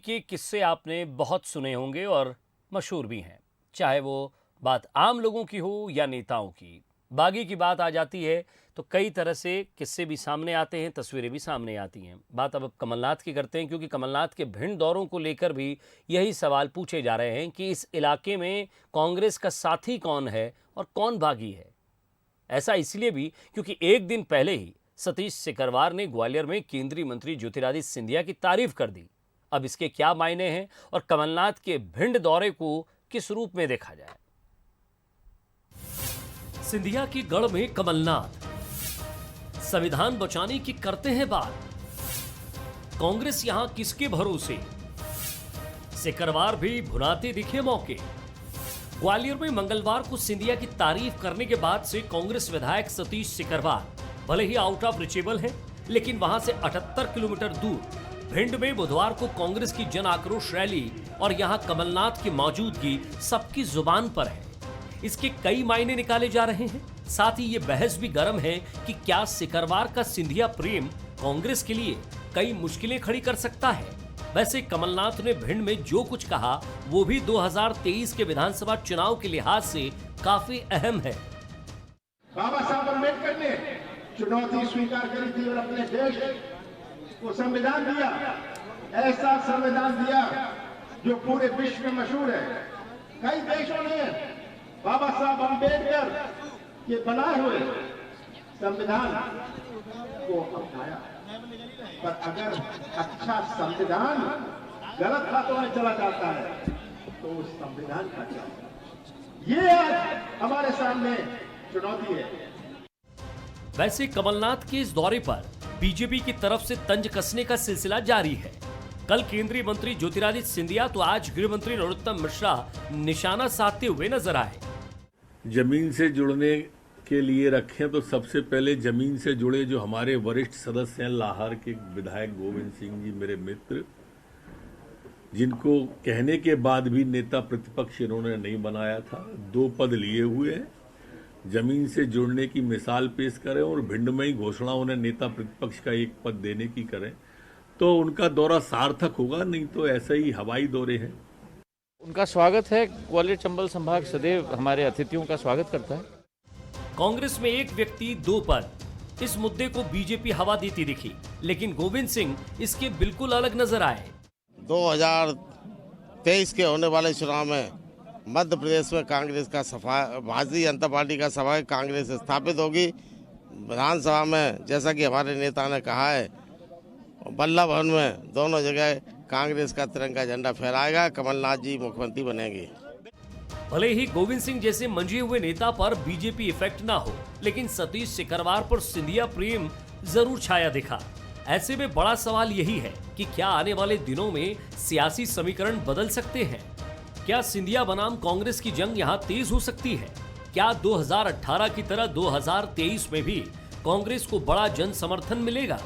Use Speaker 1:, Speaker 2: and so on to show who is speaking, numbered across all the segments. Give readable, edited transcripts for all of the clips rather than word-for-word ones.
Speaker 1: के किस्से आपने बहुत सुने होंगे और मशहूर भी हैं, चाहे वो बात आम लोगों की हो या नेताओं की। बागी की बात आ जाती है तो कई तरह से किस्से भी सामने आते हैं, तस्वीरें भी सामने आती हैं। बात अब कमलनाथ की करते हैं, क्योंकि कमलनाथ के भिंड दौरों को लेकर भी यही सवाल पूछे जा रहे हैं कि इस इलाके में कांग्रेस का साथी कौन है और कौन बागी है। ऐसा इसलिए भी क्योंकि एक दिन पहले ही सतीश सिकरवार ने ग्वालियर में केंद्रीय मंत्री ज्योतिरादित्य सिंधिया की तारीफ कर दी। अब इसके क्या मायने हैं और कमलनाथ के भिंड दौरे को किस रूप में देखा जाए। सिंधिया की गढ़ में कमलनाथ संविधान बचाने की करते हैं बात। कांग्रेस यहां किसके भरोसे, सिकरवार भी भुनाते दिखे मौके। ग्वालियर में मंगलवार को सिंधिया की तारीफ करने के बाद से कांग्रेस विधायक सतीश सिकरवार भले ही आउट ऑफ रिचेबल है, लेकिन वहां से 78 किलोमीटर दूर भिंड में बुधवार को कांग्रेस की जन आक्रोश रैली और यहां कमलनाथ की मौजूदगी सबकी जुबान पर है। इसके कई मायने निकाले जा रहे हैं। साथ ही ये बहस भी गर्म है कि क्या सिकरवार का सिंधिया प्रेम कांग्रेस के लिए कई मुश्किलें खड़ी कर सकता है। वैसे कमलनाथ ने भिंड में जो कुछ कहा वो भी 2023 के विधानसभा चुनाव के लिहाज से काफी अहम है।
Speaker 2: बाबा साहब अम्बेडकर ने चुनौती स्वीकार करी थी और अपने देश को संविधान दिया, ऐसा संविधान दिया जो पूरे विश्व में मशहूर है। कई देशों ने बाबा साहब अम्बेडकर के बनाए हुए संविधान को अपनाया, पर अगर अच्छा संविधान गलत हाथों में चला जाता है तो उस संविधान का क्या? ये आज हमारे सामने चुनौती है।
Speaker 1: वैसे कमलनाथ के इस दौरे पर बीजेपी की तरफ से तंज कसने का सिलसिला जारी है। कल केंद्रीय मंत्री ज्योतिरादित्य सिंधिया तो आज गृह मंत्री नरोत्तम मिश्रा निशाना साधते हुए नजर आए।
Speaker 3: जमीन से जुड़ने के लिए रखें तो सबसे पहले जमीन से जुड़े जो हमारे वरिष्ठ सदस्य हैं, लाहौर के विधायक गोविंद सिंह जी मेरे मित्र, जिनको कहने के बाद भी नेता प्रतिपक्ष इन्होंने नहीं बनाया था, 2 पद लिए हुए हैं, जमीन से जुड़ने की मिसाल पेश करें और भिंड में ही घोषणा उन्हें नेता प्रतिपक्ष का 1 पद देने की करें तो उनका दौरा सार्थक होगा, नहीं तो ऐसे ही हवाई दौरे हैं।
Speaker 4: उनका स्वागत है। ग्वालियर चंबल संभाग सदैव हमारे अतिथियों का स्वागत करता है।
Speaker 1: कांग्रेस में एक व्यक्ति 2 पद, इस मुद्दे को बीजेपी हवा देती दिखी, लेकिन गोविंद सिंह इसके बिल्कुल अलग नजर आए।
Speaker 5: 2023 के होने वाले चुनाव में मध्य प्रदेश में कांग्रेस का भारतीय जनता पार्टी का सभा कांग्रेस स्थापित होगी। विधानसभा में जैसा कि हमारे नेता ने कहा है, बल्ला भवन में दोनों जगह कांग्रेस का तिरंगा झंडा फहराएगा, कमलनाथ जी मुख्यमंत्री बनेंगे।
Speaker 1: भले ही गोविंद सिंह जैसे मंजे हुए नेता पर बीजेपी इफेक्ट ना हो, लेकिन सतीश सिकरवार पर सिंधिया प्रेम जरूर छाया दिखा। ऐसे में बड़ा सवाल यही है कि क्या आने वाले दिनों में सियासी समीकरण बदल सकते हैं? क्या सिंधिया बनाम कांग्रेस की जंग यहाँ तेज हो सकती है? क्या 2018 की तरह 2023 में भी कांग्रेस को बड़ा जन समर्थन मिलेगा?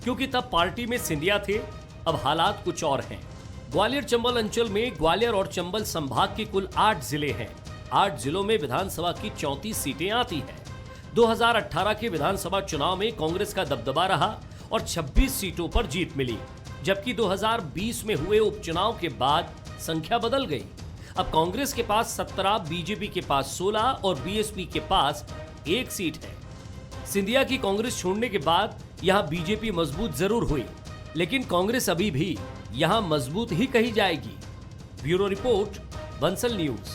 Speaker 1: क्योंकि तब पार्टी में सिंधिया थे, अब हालात कुछ और हैं। ग्वालियर चंबल अंचल में ग्वालियर और चंबल संभाग के कुल 8 जिले हैं। 8 जिलों में विधानसभा की 34 सीटें आती हैं। 2018 के विधानसभा चुनाव में कांग्रेस का दबदबा रहा और 26 सीटों पर जीत मिली, जबकि 2020 में हुए उपचुनाव के बाद संख्या बदल गई। अब कांग्रेस के पास 17, बीजेपी के पास 16 और बीएसपी के पास 1 सीट है। सिंधिया की कांग्रेस छोड़ने के बाद यहां बीजेपी मजबूत जरूर हुई, लेकिन कांग्रेस अभी भी यहां मजबूत ही कही जाएगी। Bureau report, Bansal news.